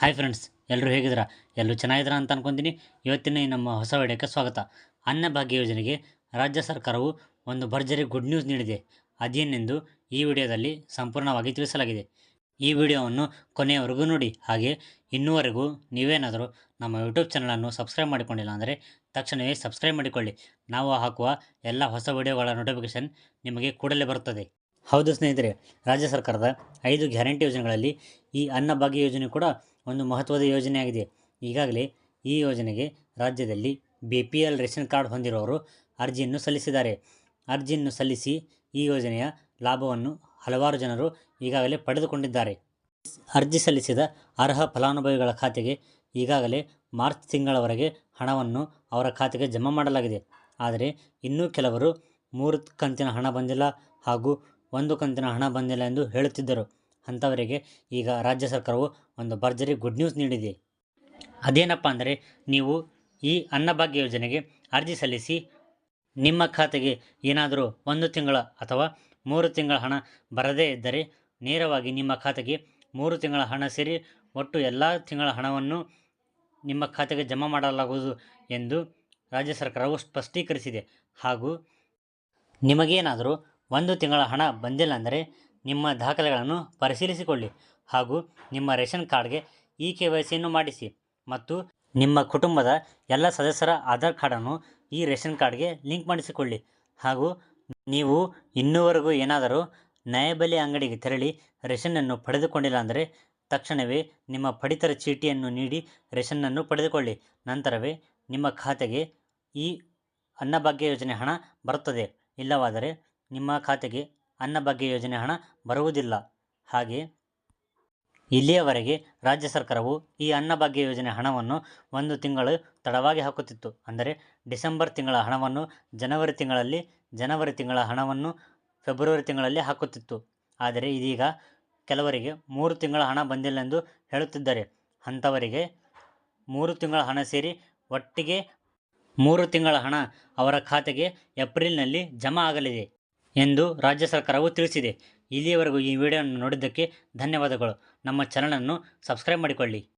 Hi friends, ಎಲ್ಲರೂ ಹೇಗಿದ್ದೀರಾ? ಎಲ್ಲರೂ ಚೆನ್ನಾಗಿದ್ದೀರಾ ಅಂತ ಅನ್ಕೊತೀನಿ. ಇವತ್ತಿನ ಈ ನಮ್ಮ ಹೊಸ ವಿಡಿಯೋಕ್ಕೆ ಸ್ವಾಗತ. ಅನ್ನಭಾಗ್ಯ ಯೋಜನೆಗೆ ರಾಜ್ಯ ಸರ್ಕಾರವು ಒಂದು ಭರ್ಜರಿ ಗುಡ್ ನ್ಯೂಸ್ ನೀಡಿದೆ. ಅದೇನೆಂದು ಈ ವಿಡಿಯೋದಲ್ಲಿ ಸಂಪೂರ್ಣವಾಗಿ ತಿಳಿಸಲಾಗಿದೆ. ಈ ವಿಡಿಯೋವನ್ನು ಕೊನೆಯವರೆಗೂ ನೋಡಿ. ಹಾಗೆ ಇನ್ನೂವರೆಗೂ ನೀವೇನಾದರೂ ನಮ್ಮ ಯೂಟ್ಯೂಬ್ ಚಾನಲನ್ನು ಸಬ್ಸ್ಕ್ರೈಬ್ ಮಾಡಿಕೊಂಡಿಲ್ಲ ಅಂದರೆ ತಕ್ಷಣವೇ ಸಬ್ಸ್ಕ್ರೈಬ್ ಮಾಡಿಕೊಳ್ಳಿ. ನಾವು ಹಾಕುವ ಎಲ್ಲ ಹೊಸ ವಿಡಿಯೋಗಳ ನೋಟಿಫಿಕೇಷನ್ ನಿಮಗೆ ಕೂಡಲೇ ಬರುತ್ತದೆ. ಹೌದು ಸ್ನೇಹಿತರೆ, ರಾಜ್ಯ ಸರ್ಕಾರದ 5 ಗ್ಯಾರಂಟಿ ಯೋಜನೆಗಳಲ್ಲಿ ಈ ಅನ್ನಭಾಗ್ಯ ಯೋಜನೆ ಕೂಡ ಒಂದು ಮಹತ್ವದ ಯೋಜನೆಯಾಗಿದೆ. ಈಗಾಗಲೇ ಈ ಯೋಜನೆಗೆ ರಾಜ್ಯದಲ್ಲಿ BPL ರೇಷನ್ ಕಾರ್ಡ್ ಹೊಂದಿರುವವರು ಅರ್ಜಿಯನ್ನು ಸಲ್ಲಿಸಿದ್ದಾರೆ. ಅರ್ಜಿಯನ್ನು ಸಲ್ಲಿಸಿ ಈ ಯೋಜನೆಯ ಲಾಭವನ್ನು ಹಲವಾರು ಜನರು ಈಗಾಗಲೇ ಪಡೆದುಕೊಂಡಿದ್ದಾರೆ. ಅರ್ಜಿ ಸಲ್ಲಿಸಿದ ಅರ್ಹ ಫಲಾನುಭವಿಗಳ ಖಾತೆಗೆ ಈಗಾಗಲೇ ಮಾರ್ಚ್ ತಿಂಗಳವರೆಗೆ ಹಣವನ್ನು ಅವರ ಖಾತೆಗೆ ಜಮಾ ಮಾಡಲಾಗಿದೆ. ಆದರೆ ಇನ್ನೂ ಕೆಲವರು 3 ಕಂತಿನ ಹಣ ಬಂದಿಲ್ಲ ಹಾಗೂ 1 ಕಂತಿನ ಹಣ ಬಂದಿಲ್ಲ ಎಂದು ಹೇಳುತ್ತಿದ್ದರು. ಅಂಥವರಿಗೆ ಈಗ ರಾಜ್ಯ ಸರ್ಕಾರವು ಒಂದು ಭರ್ಜರಿ ಗುಡ್ ನ್ಯೂಸ್ ನೀಡಿದೆ. ಅದೇನಪ್ಪ ಅಂದರೆ, ನೀವು ಈ ಅನ್ನಭಾಗ್ಯ ಯೋಜನೆಗೆ ಅರ್ಜಿ ಸಲ್ಲಿಸಿ ನಿಮ್ಮ ಖಾತೆಗೆ ಏನಾದರೂ 1 ತಿಂಗಳ ಅಥವಾ 3 ತಿಂಗಳ ಹಣ ಬರದೇ ಇದ್ದರೆ ನೇರವಾಗಿ ನಿಮ್ಮ ಖಾತೆಗೆ 3 ತಿಂಗಳ ಹಣ ಸೇರಿ ಒಟ್ಟು ಎಲ್ಲ ತಿಂಗಳ ಹಣವನ್ನು ನಿಮ್ಮ ಖಾತೆಗೆ ಜಮಾ ಮಾಡಲಾಗುವುದು ಎಂದು ರಾಜ್ಯ ಸರ್ಕಾರವು ಸ್ಪಷ್ಟೀಕರಿಸಿದೆ. ಹಾಗೂ ನಿಮಗೇನಾದರೂ 1 ತಿಂಗಳ ಹಣ ಬಂದಿಲ್ಲ ಅಂದರೆ ನಿಮ್ಮ ದಾಖಲೆಗಳನ್ನು ಪರಿಶೀಲಿಸಿಕೊಳ್ಳಿ ಹಾಗೂ ನಿಮ್ಮ ರೇಷನ್ ಕಾರ್ಡ್ಗೆ KYCಯನ್ನು ಮಾಡಿಸಿ ಮತ್ತು ನಿಮ್ಮ ಕುಟುಂಬದ ಎಲ್ಲ ಸದಸ್ಯರ ಆಧಾರ್ ಕಾರ್ಡನ್ನು ಈ ರೇಷನ್ ಕಾರ್ಡ್ಗೆ ಲಿಂಕ್ ಮಾಡಿಸಿಕೊಳ್ಳಿ. ಹಾಗೂ ನೀವು ಇನ್ನೂವರೆಗೂ ಏನಾದರೂ ನ್ಯಾಯಬೆಲೆ ಅಂಗಡಿಗೆ ತೆರಳಿ ರೇಷನ್ನನ್ನು ಪಡೆದುಕೊಂಡಿಲ್ಲ ಅಂದರೆ ತಕ್ಷಣವೇ ನಿಮ್ಮ ಪಡಿತರ ಚೀಟಿಯನ್ನು ನೀಡಿ ರೇಷನ್ನನ್ನು ಪಡೆದುಕೊಳ್ಳಿ. ನಂತರವೇ ನಿಮ್ಮ ಖಾತೆಗೆ ಈ ಅನ್ನಭಾಗ್ಯ ಯೋಜನೆ ಹಣ ಬರುತ್ತದೆ. ಇಲ್ಲವಾದರೆ ನಿಮ್ಮ ಖಾತೆಗೆ ಅನ್ನಭಾಗ್ಯ ಯೋಜನೆ ಹಣ ಬರುವುದಿಲ್ಲ. ಹಾಗೆ ಇಲ್ಲಿಯವರೆಗೆ ರಾಜ್ಯ ಸರ್ಕಾರವು ಈ ಅನ್ನಭಾಗ್ಯ ಯೋಜನೆ ಹಣವನ್ನು 1 ತಿಂಗಳು ತಡವಾಗಿ ಹಾಕುತ್ತಿತ್ತು. ಅಂದರೆ ಡಿಸೆಂಬರ್ ತಿಂಗಳ ಹಣವನ್ನು ಜನವರಿ ತಿಂಗಳಲ್ಲಿ, ಜನವರಿ ತಿಂಗಳ ಹಣವನ್ನು ಫೆಬ್ರವರಿ ತಿಂಗಳಲ್ಲಿ ಹಾಕುತ್ತಿತ್ತು. ಆದರೆ ಇದೀಗ ಕೆಲವರಿಗೆ 3 ತಿಂಗಳ ಹಣ ಬಂದಿಲ್ಲ ಎಂದು ಹೇಳುತ್ತಿದ್ದಾರೆ. ಅಂಥವರಿಗೆ 3 ತಿಂಗಳ ಹಣ ಸೇರಿ ಒಟ್ಟಿಗೆ 3 ತಿಂಗಳ ಹಣ ಅವರ ಖಾತೆಗೆ ಏಪ್ರಿಲ್ನಲ್ಲಿ ಜಮಾ ಆಗಲಿದೆ ಎಂದು ರಾಜ್ಯ ಸರ್ಕಾರವು ತಿಳಿಸಿದೆ. ಇಲ್ಲಿಯವರೆಗೂ ಈ ವಿಡಿಯೋವನ್ನು ನೋಡಿದ್ದಕ್ಕೆ ಧನ್ಯವಾದಗಳು. ನಮ್ಮ ಚಾನಲನ್ನು ಸಬ್ಸ್ಕ್ರೈಬ್ ಮಾಡಿಕೊಳ್ಳಿ.